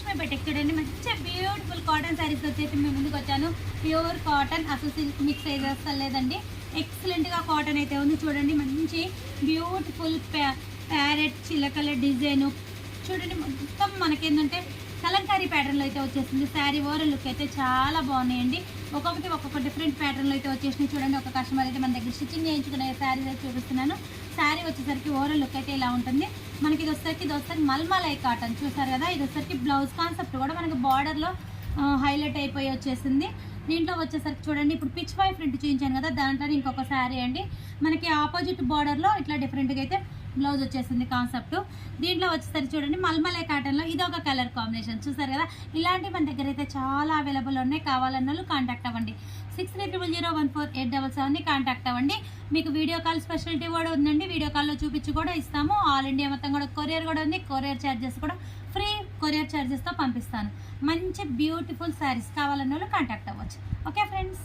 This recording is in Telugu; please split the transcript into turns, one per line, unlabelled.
లక్ష్మీ బెట్టెక్ చూడండి మంచి బ్యూటిఫుల్ కాటన్ శారీస్ వచ్చేసి మేము ముందుకు వచ్చాను. ప్యూర్ కాటన్, అసలు సిల్క్ మిక్స్ అయితే అసలు లేదండి. ఎక్సలెంట్గా కాటన్ అయితే ఉంది చూడండి. మంచి బ్యూటిఫుల్ ప్యారెట్ చిలకల డిజైను చూడండి. మొత్తం మనకేంటంటే కలంకారీ ప్యాటర్న్లో అయితే వచ్చేసింది. శారీ ఓవరాల్ లుక్ అయితే చాలా బాగున్నాయండి. ఒక్కొక్క డిఫరెంట్ ప్యాటర్న్లో అయితే వచ్చేసినాయి చూడండి. ఒక కస్టమర్ అయితే మన దగ్గర స్టిచ్చింగ్ చేయించుకునే శారీస్ అయితే చూపిస్తున్నాను. శారీ వచ్చేసరికి ఓవరాల్ లుక్ అయితే ఇలా ఉంటుంది. మనకి ఇది వచ్చేసరికి మల్మలై కాటన్ చూసారు కదా. ఇది వచ్చేసరికి బ్లౌజ్ కాన్సెప్ట్ కూడా మనకి బార్డర్లో హైలైట్ అయిపోయి వచ్చేసింది. దీంట్లో వచ్చేసరికి చూడండి, ఇప్పుడు పిచ్ వై ప్రింట్ చూపించాను కదా, దాంట్లో ఇంకొక శారీ అండి. మనకి ఆపోజిట్ బార్డర్లో ఇట్లా డిఫరెంట్గా అయితే బ్లౌజ్ వచ్చేసింది కాన్సెప్ట్. దీంట్లో వచ్చేసరికి చూడండి మల్మలై కాటన్లో ఇది ఒక కలర్ కాంబినేషన్ చూసారు కదా. ఇలాంటి మన దగ్గర అయితే చాలా అవైలబుల్ ఉన్నాయి. కావాలన్న వాళ్ళు కాంటాక్ట్ అవ్వండి. 6300148777 కాంటాక్ట్ అవ్వండి. మీకు వీడియో కాల్ స్పెషాలిటీ కూడా ఉందండి. వీడియో కాల్లో చూపించి కూడా ఇస్తాము. ఆల్ ఇండియా మొత్తం కూడా కొరియర్ కూడా ఉంది. కొరియర్ ఛార్జెస్ కూడా ఫ్రీ కొరియర్ ఛార్జెస్తో పంపిస్తాను. మంచి బ్యూటిఫుల్ శారీస్ కావాలన్న వాళ్ళు కాంటాక్ట్ అవ్వచ్చు. Okay friends.